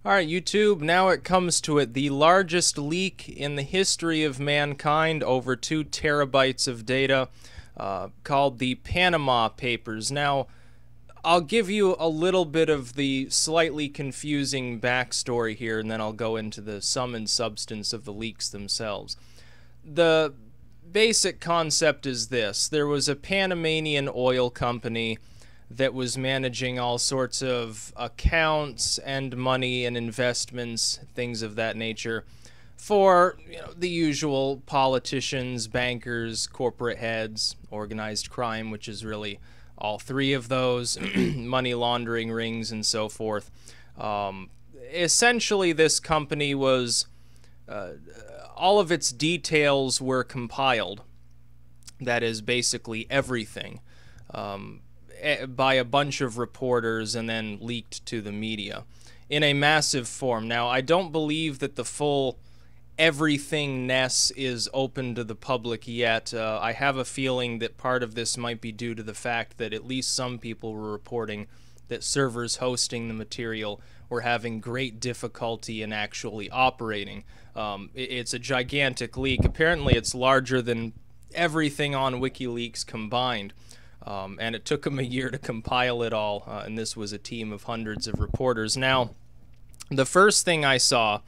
Alright, YouTube, now it comes to it. The largest leak in the history of mankind, over 2 terabytes of data, called the Panama Papers. Now, I'll give you a little bit of the slightly confusing backstory here, and then I'll go into the sum and substance of the leaks themselves. The basic concept is this. There was a Panamanian oil company that was managing all sorts of accounts and money and investments, things of that nature, for the usual politicians, bankers, corporate heads, organized crime, which is really all three of those, money laundering rings and so forth. Essentially, this company was, all of its details were compiled. That is basically everything. By a bunch of reporters and then leaked to the media in a massive form. Now, I don't believe that the full everything-ness is open to the public yet. I have a feeling that part of this might be due to the fact that at least some people were reporting that servers hosting the material were having great difficulty in actually operating. It's a gigantic leak. Apparently, it's larger than everything on WikiLeaks combined. And it took them a year to compile it all, and this was a team of hundreds of reporters. Now, the first thing I saw,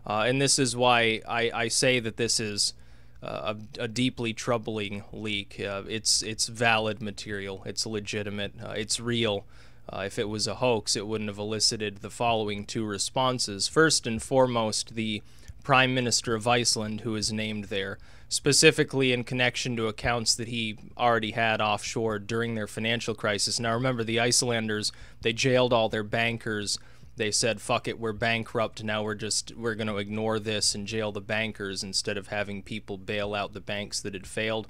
and this is why I say that this is a deeply troubling leak. It's valid material. It's legitimate. It's real. If it was a hoax, it wouldn't have elicited the following 2 responses. First and foremost, the Prime Minister of Iceland, who is named there, specifically in connection to accounts that he already had offshore during their financial crisis. Now remember, the Icelanders, they jailed all their bankers. They said, fuck it, we're bankrupt, now we're going to ignore this and jail the bankers instead of having people bail out the banks that had failed.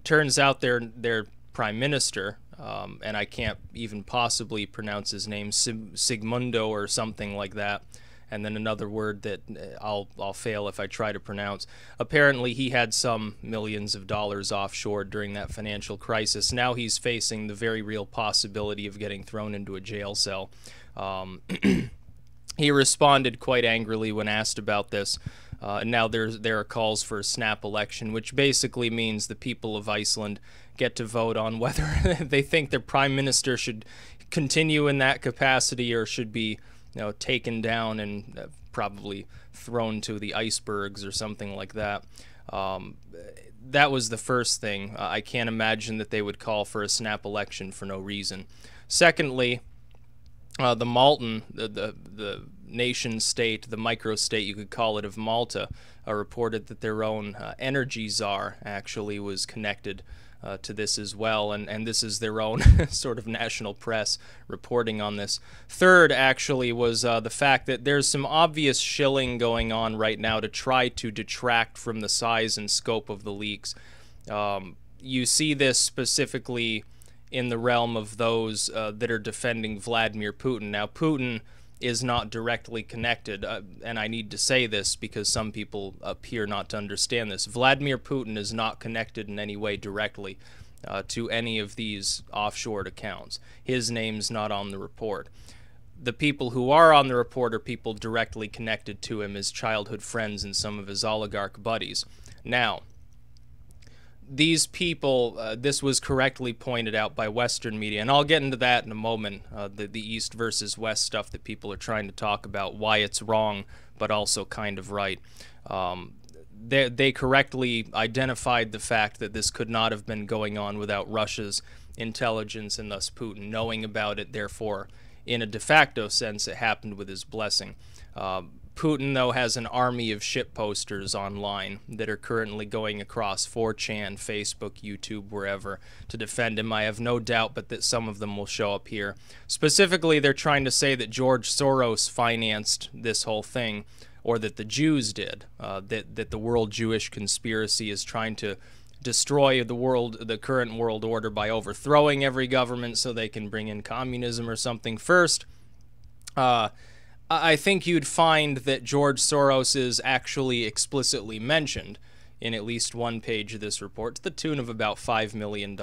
Turns out their prime minister, and I can't even possibly pronounce his name, Sigmundo or something like that, and then another word that I'll fail if I try to pronounce. Apparently, he had some millions of dollars offshore during that financial crisis. Now he's facing the very real possibility of getting thrown into a jail cell. He responded quite angrily when asked about this. And now there are calls for a snap election, which basically means the people of Iceland get to vote on whether they think their prime minister should continue in that capacity or should be taken down and probably thrown to the icebergs or something like that. That was the first thing. I can't imagine that they would call for a snap election for no reason. Secondly, the Maltan, the nation state, the microstate you could call it, of Malta, reported that their own energy czar actually was connected to this as well, and this is their own sort of national press reporting on this. Third, actually, was the fact that there's some obvious shilling going on right now to try to detract from the size and scope of the leaks. You see this specifically in the realm of those that are defending Vladimir Putin. Now, Putin is not directly connected, and I need to say this because some people appear not to understand this. Vladimir Putin is not connected in any way directly to any of these offshore accounts. His name's not on the report. The people who are on the report are people directly connected to him, his childhood friends and some of his oligarch buddies. Now, these people, this was correctly pointed out by Western media, and I'll get into that in a moment, the East versus West stuff that people are trying to talk about, why it's wrong, but also kind of right. They correctly identified the fact that this could not have been going on without Russia's intelligence and thus Putin knowing about it. Therefore, in a de facto sense, it happened with his blessing. Putin, though, has an army of shit posters online that are currently going across 4chan, Facebook, YouTube, wherever, to defend him. I have no doubt but that some of them will show up here. Specifically, they're trying to say that George Soros financed this whole thing, or that the Jews did, that the world Jewish conspiracy is trying to destroy the current world order by overthrowing every government so they can bring in communism or something. First, I think you'd find that George Soros is actually explicitly mentioned in at least one page of this report, to the tune of about $5 million.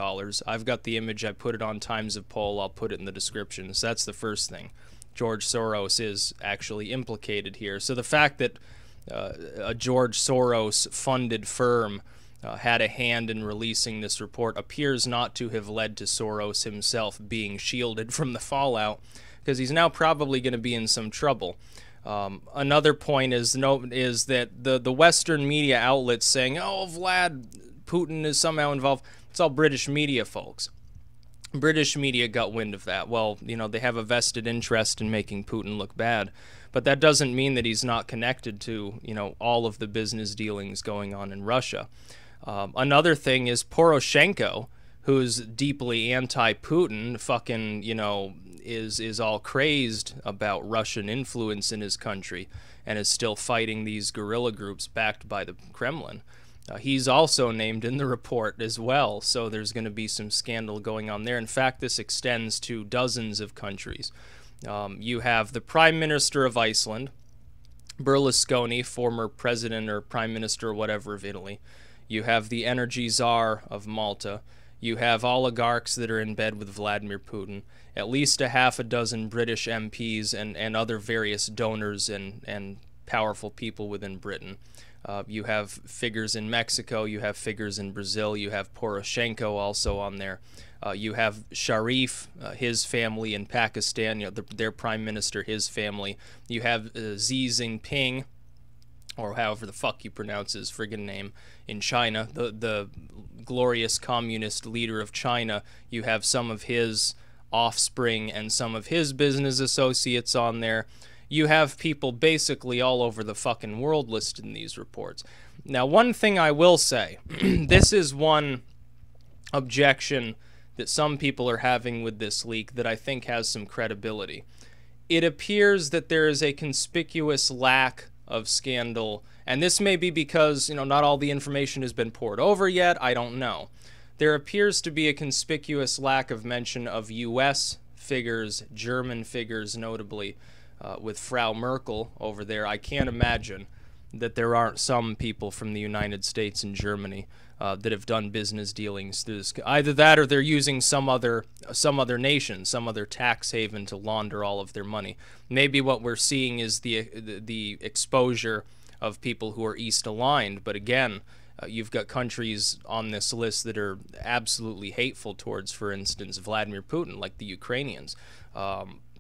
I've got the image, I put it on Times of Poll, I'll put it in the description. So that's the first thing. George Soros is actually implicated here. So the fact that a George Soros-funded firm had a hand in releasing this report appears not to have led to Soros himself being shielded from the fallout, because he's now probably going to be in some trouble. Another point is that the Western media outlets saying, "Oh, Putin is somehow involved." It's all British media, folks. British media got wind of that. Well, you know, they have a vested interest in making Putin look bad, but that doesn't mean that he's not connected to, you know, all of the business dealings going on in Russia. Another thing is Poroshenko, who's deeply anti-Putin, fucking, you know, is all crazed about Russian influence in his country and is still fighting these guerrilla groups backed by the Kremlin. He's also named in the report as well, so there's going to be some scandal going on there. In fact, this extends to dozens of countries. You have the Prime Minister of Iceland, Berlusconi, former president or prime minister or whatever of Italy. You have the energy czar of Malta. You have oligarchs that are in bed with Vladimir Putin. At least a half a dozen British MPs and other various donors and powerful people within Britain. You have figures in Mexico, you have figures in Brazil, you have Poroshenko also on there. You have Sharif, his family in Pakistan, you know, their prime minister, his family. You have Xi Jinping, or however the fuck you pronounce his friggin' name, in China, the glorious communist leader of China. You have some of his offspring and some of his business associates on there. You have people basically all over the fucking world listed in these reports. Now, one thing I will say, this is one objection that some people are having with this leak that I think has some credibility. It appears that there is a conspicuous lack of scandal, and this may be because, you know, not all the information has been poured over yet, I don't know. There appears to be a conspicuous lack of mention of U.S. figures, German figures notably, with Frau Merkel over there. I can't imagine that there aren't some people from the United States and Germany that have done business dealings through this. Either that, or they're using some other nation, some other tax haven to launder all of their money. Maybe what we're seeing is the exposure of people who are East aligned. But again, you've got countries on this list that are absolutely hateful towards, for instance, Vladimir Putin, like the Ukrainians.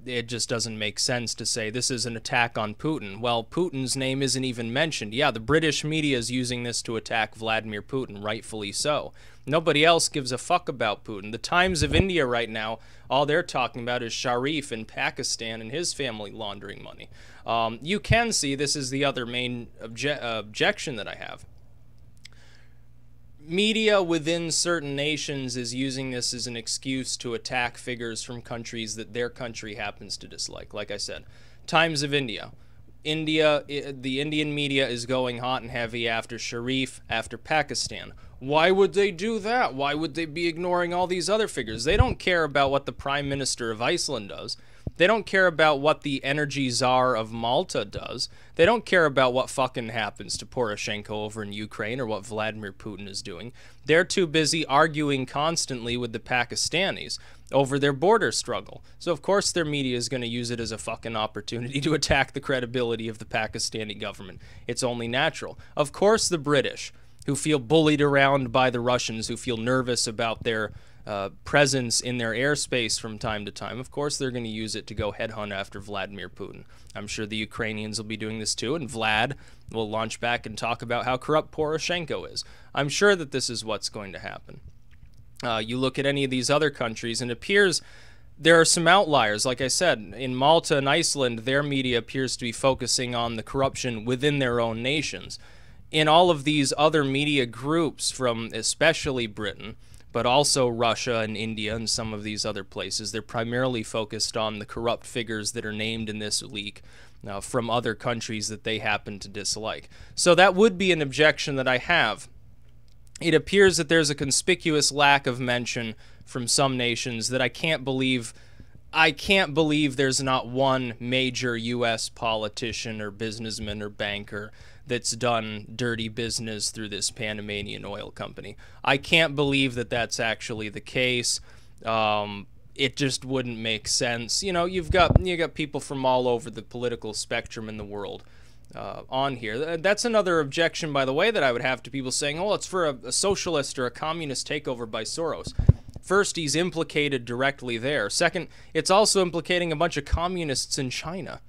It just doesn't make sense to say this is an attack on Putin. Well, Putin's name isn't even mentioned. Yeah, the British media is using this to attack Vladimir Putin, rightfully so. Nobody else gives a fuck about Putin. The Times of India right now, all they're talking about is Sharif in Pakistan and his family laundering money. You can see this is the other main objection that I have. Media within certain nations is using this as an excuse to attack figures from countries that their country happens to dislike. Like I said, Times of India. The Indian media is going hot and heavy after Sharif, after Pakistan. Why would they do that? Why would they be ignoring all these other figures? They don't care about what the Prime Minister of Iceland does. They don't care about what the energy czar of Malta does. They don't care about what fucking happens to Poroshenko over in Ukraine or what Vladimir Putin is doing. They're too busy arguing constantly with the Pakistanis over their border struggle. So of course their media is going to use it as a fucking opportunity to attack the credibility of the Pakistani government. It's only natural. Of course the British, who feel bullied around by the Russians, who feel nervous about their presence in their airspace from time to time, of course they're going to use it to go headhunt after Vladimir Putin. I'm sure the Ukrainians will be doing this too, and Vlad will launch back and talk about how corrupt Poroshenko is. I'm sure that this is what's going to happen. You look at any of these other countries, and it appears there are some outliers. Like I said, in Malta and Iceland, their media appears to be focusing on the corruption within their own nations. In all of these other media groups, from especially Britain, but also Russia and India and some of these other places, they're primarily focused on the corrupt figures that are named in this leak from other countries that they happen to dislike. So that would be an objection that I have. It appears that there's a conspicuous lack of mention from some nations that I can't believe there's not one major U.S. politician or businessman or banker that's done dirty business through this Panamanian oil company. I can't believe that that's actually the case. it just wouldn't make sense. You know, you got people from all over the political spectrum in the world on here. That's another objection, by the way, that I would have to people saying, oh, it's for a socialist or a communist takeover by Soros. First, he's implicated directly there. Second, it's also implicating a bunch of communists in China,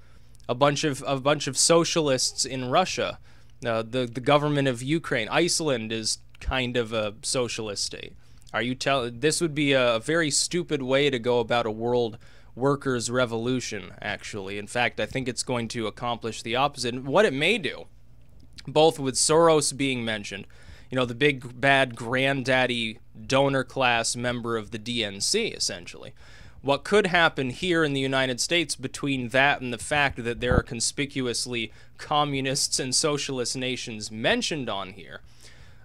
a bunch of socialists in Russia, the government of Ukraine. Iceland is kind of a socialist state. This would be a very stupid way to go about a world workers' revolution, actually. In fact, I think it's going to accomplish the opposite. And what it may do, both with Soros being mentioned, you know, the big bad granddaddy donor class member of the DNC, essentially. What could happen here in the United States between that and the fact that there are conspicuously communists and socialist nations mentioned on here,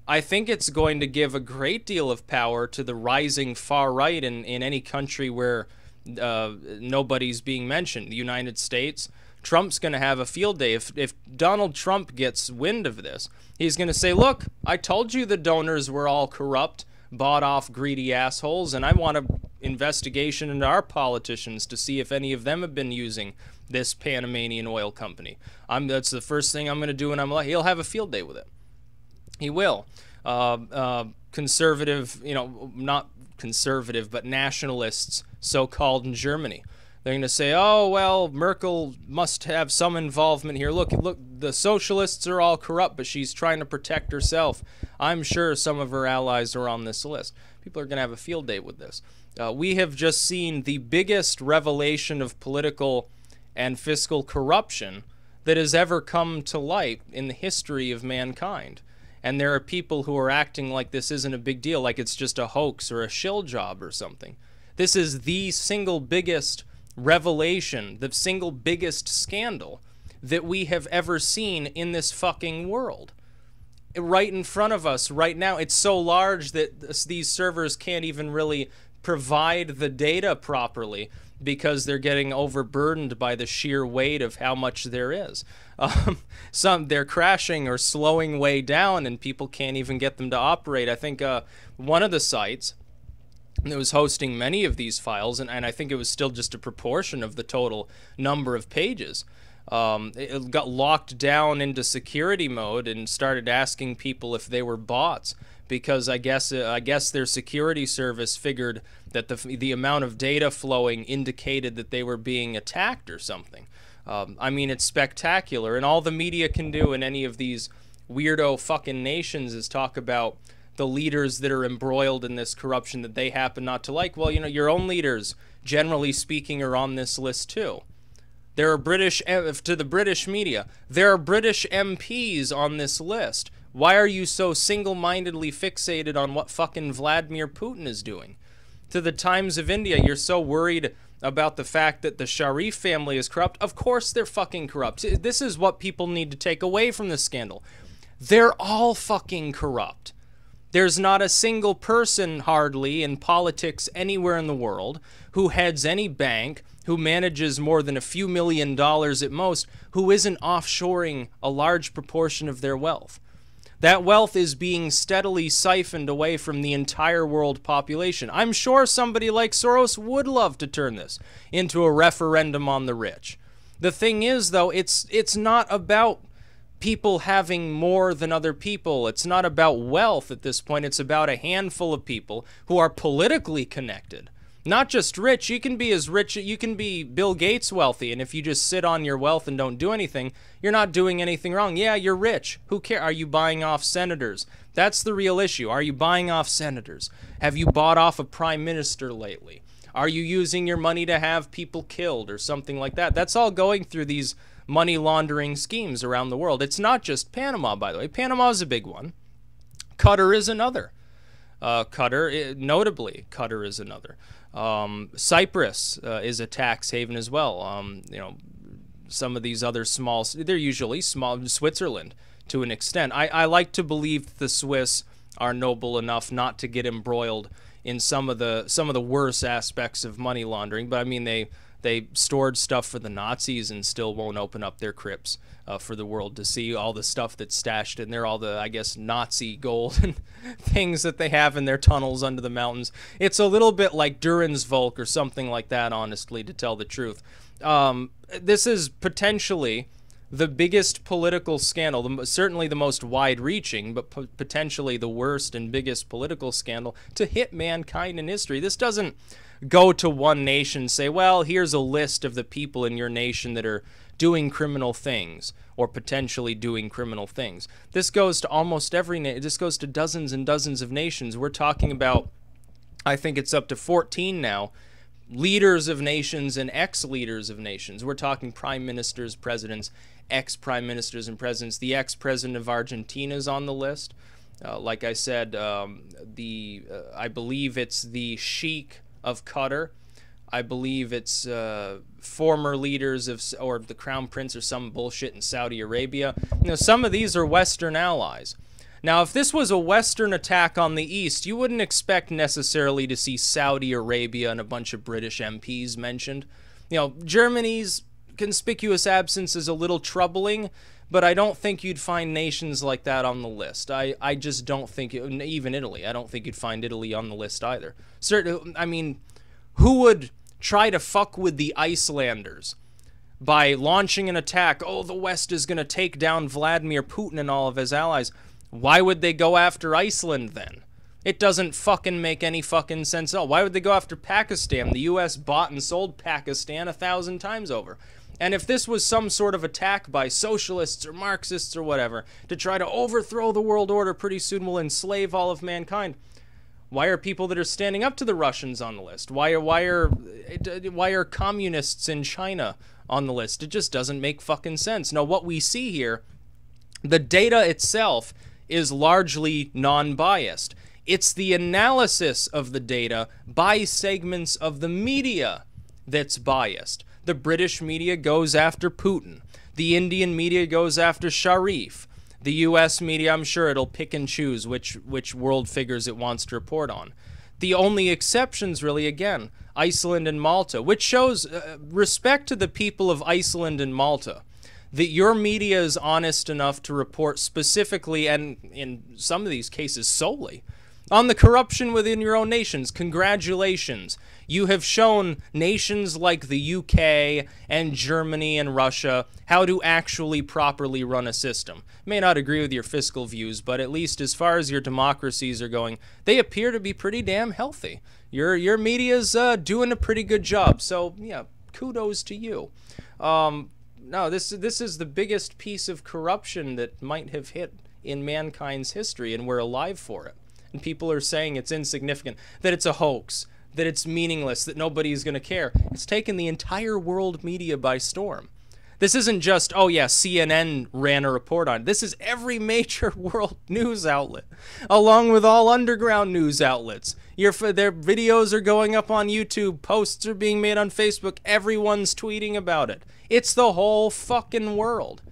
I think it's going to give a great deal of power to the rising far right in any country where nobody's being mentioned. The United States, Trump's going to have a field day. If Donald Trump gets wind of this, he's going to say, look, I told you the donors were all corrupt, bought off greedy assholes, and I want an investigation into our politicians to see if any of them have been using this Panamanian oil company. That's the first thing I'm going to do, and he'll have a field day with it. He will. Conservative, you know, not conservative, but nationalists, so-called in Germany. They're going to say, oh, well, Merkel must have some involvement here. Look, the socialists are all corrupt, but she's trying to protect herself. I'm sure some of her allies are on this list. People are going to have a field day with this. We have just seen the biggest revelation of political and fiscal corruption that has ever come to light in the history of mankind. And there are people who are acting like this isn't a big deal, like it's just a hoax or a shill job or something. This is the single biggest revelation, the single biggest scandal that we have ever seen in this fucking world. Right in front of us right now. It's so large that these servers can't even really provide the data properly because they're getting overburdened by the sheer weight of how much there is. They're crashing or slowing way down, and people can't even get them to operate. I think one of the sites that was hosting many of these files, and I think it was still just a proportion of the total number of pages, it got locked down into security mode and started asking people if they were bots, because I guess their security service figured that the amount of data flowing indicated that they were being attacked or something. I mean, it's spectacular, and all the media can do in any of these weirdo fucking nations is talk about the leaders that are embroiled in this corruption that they happen not to like. Well, you know, your own leaders, generally speaking, are on this list too. There are to the British media, there are British MPs on this list. Why are you so single-mindedly fixated on what fucking Vladimir Putin is doing? To the Times of India, you're so worried about the fact that the Sharif family is corrupt. Of course they're fucking corrupt. This is what people need to take away from this scandal. They're all fucking corrupt. There's not a single person, hardly, in politics anywhere in the world who heads any bank, who manages more than a few $1 million at most, who isn't offshoring a large proportion of their wealth. That wealth is being steadily siphoned away from the entire world population. I'm sure somebody like Soros would love to turn this into a referendum on the rich. The thing is, though, it's not about people having more than other people. It's not about wealth at this point. It's about a handful of people who are politically connected. Not just rich. You can be as rich, you can be Bill Gates wealthy, and if you just sit on your wealth and don't do anything, you're not doing anything wrong. Yeah, you're rich. Who cares? Are you buying off senators? That's the real issue. Are you buying off senators? Have you bought off a prime minister lately? Are you using your money to have people killed or something like that? That's all going through these money laundering schemes around the world. It's not just Panama, by the way. Panama is a big one. Qatar is another. Notably, Qatar is another. Cyprus is a tax haven as well. You know, some of these other small, they're usually small. Switzerland, to an extent. I like to believe the Swiss are noble enough not to get embroiled in some of the worst aspects of money laundering. But I mean, They stored stuff for the Nazis and still won't open up their crypts for the world to see all the stuff that's stashed in there, all the, I guess, Nazi gold and things that they have in their tunnels under the mountains. It's a little bit like Duran's Volk or something like that, honestly, to tell the truth. This is potentially the biggest political scandal, certainly the most wide-reaching, but potentially the worst and biggest political scandal to hit mankind in history. This doesn't go to one nation, say, well, here's a list of the people in your nation that are doing criminal things or potentially doing criminal things. This goes to almost every nation. This goes to dozens and dozens of nations. We're talking about, I think it's up to 14 now, leaders of nations and ex-leaders of nations. We're talking prime ministers, presidents, ex-prime ministers and presidents. The ex-president of Argentina is on the list. Like I said, I believe it's the Sheikh of Qatar. I believe it's former leaders of, or the Crown Prince or some bullshit in Saudi Arabia. You know, some of these are Western allies. Now, if this was a Western attack on the East, you wouldn't expect necessarily to see Saudi Arabia and a bunch of British MPs mentioned. You know, Germany's conspicuous absence is a little troubling, but I don't think you'd find nations like that on the list. I just don't think, even Italy, I don't think you'd find Italy on the list either. I mean, who would try to fuck with the Icelanders by launching an attack? Oh, the West is going to take down Vladimir Putin and all of his allies. Why would they go after Iceland then? It doesn't fucking make any fucking sense at all. Why would they go after Pakistan? The U.S. bought and sold Pakistan 1,000 times over. And if this was some sort of attack by socialists or Marxists or whatever to try to overthrow the world order, pretty soon will enslave all of mankind. Why are people that are standing up to the Russians on the list? Why are communists in China on the list? It just doesn't make fucking sense. Now, what we see here, the data itself is largely non-biased. It's the analysis of the data by segments of the media that's biased. The British media goes after Putin. The Indian media goes after Sharif. The U.S. media, I'm sure it'll pick and choose which world figures it wants to report on. The only exceptions, really, again, Iceland and Malta, which shows respect to the people of Iceland and Malta, that your media is honest enough to report specifically, and in some of these cases solely, on the corruption within your own nations. Congratulations. You have shown nations like the UK and Germany and Russia how to actually properly run a system. May not agree with your fiscal views, but at least as far as your democracies are going, they appear to be pretty damn healthy. Your media's doing a pretty good job. So, yeah, kudos to you. No, this is the biggest piece of corruption that might have hit in mankind's history, and we're alive for it. And people are saying it's insignificant, that it's a hoax, that it's meaningless, that nobody's going to care. It's taken the entire world media by storm. This isn't just, oh yeah, CNN ran a report on it. This is every major world news outlet, along with all underground news outlets. Their videos are going up on YouTube, posts are being made on Facebook, everyone's tweeting about it. It's the whole fucking world.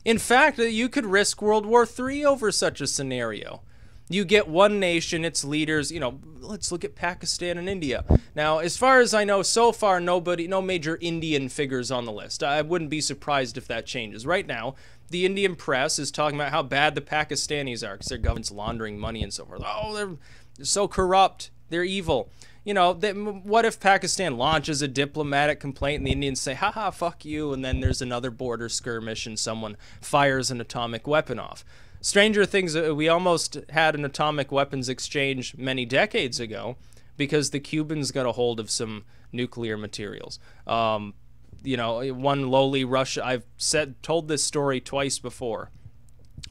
In fact, you could risk World War III over such a scenario. You get one nation, its leaders, you know, let's look at Pakistan and India. Now, as far as I know, so far, no major Indian figures on the list. I wouldn't be surprised if that changes. Right now, the Indian press is talking about how bad the Pakistanis are because their government's laundering money and so forth. Oh, they're so corrupt. They're evil. You know, what if Pakistan launches a diplomatic complaint and the Indians say, haha, fuck you, and then there's another border skirmish and someone fires an atomic weapon off? Stranger things, we almost had an atomic weapons exchange many decades ago because the Cubans got a hold of some nuclear materials. You know, one lowly Russia, I've told this story twice before.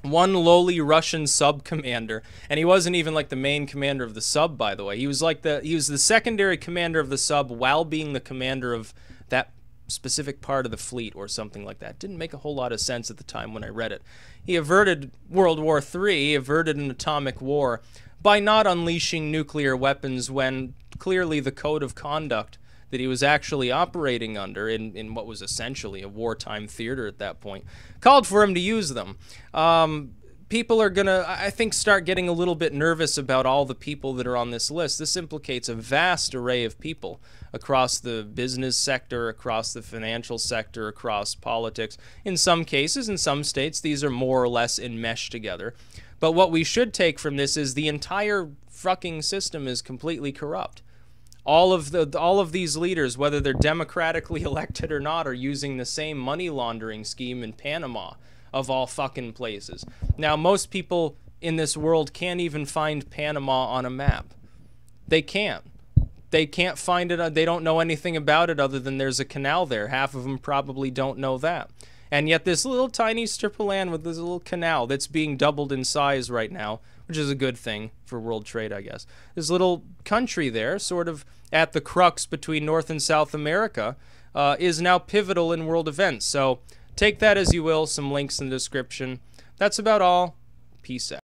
One lowly Russian sub commander, and he wasn't even like the main commander of the sub, by the way. He was the secondary commander of the sub while being the commander of that specific part of the fleet or something like that. Didn't make a whole lot of sense at the time when I read it. He averted World War III, averted an atomic war by not unleashing nuclear weapons when clearly the code of conduct that he was actually operating under in what was essentially a wartime theater at that point called for him to use them. people are gonna, I think, start getting a little bit nervous about all the people that are on this list. This implicates a vast array of people across the business sector, across the financial sector, across politics. In some cases, in some states, these are more or less enmeshed together. But what we should take from this is the entire fucking system is completely corrupt. All of these leaders, whether they're democratically elected or not, are using the same money laundering scheme in Panama, of all fucking places. Now, most people in this world can't even find Panama on a map. They can't. They can't find it. They don't know anything about it other than there's a canal there. Half of them probably don't know that. And yet this little tiny strip of land with this little canal that's being doubled in size right now, which is a good thing for world trade, I guess. This little country there, sort of at the crux between North and South America, is now pivotal in world events. So take that as you will, some links in the description. That's about all. Peace out.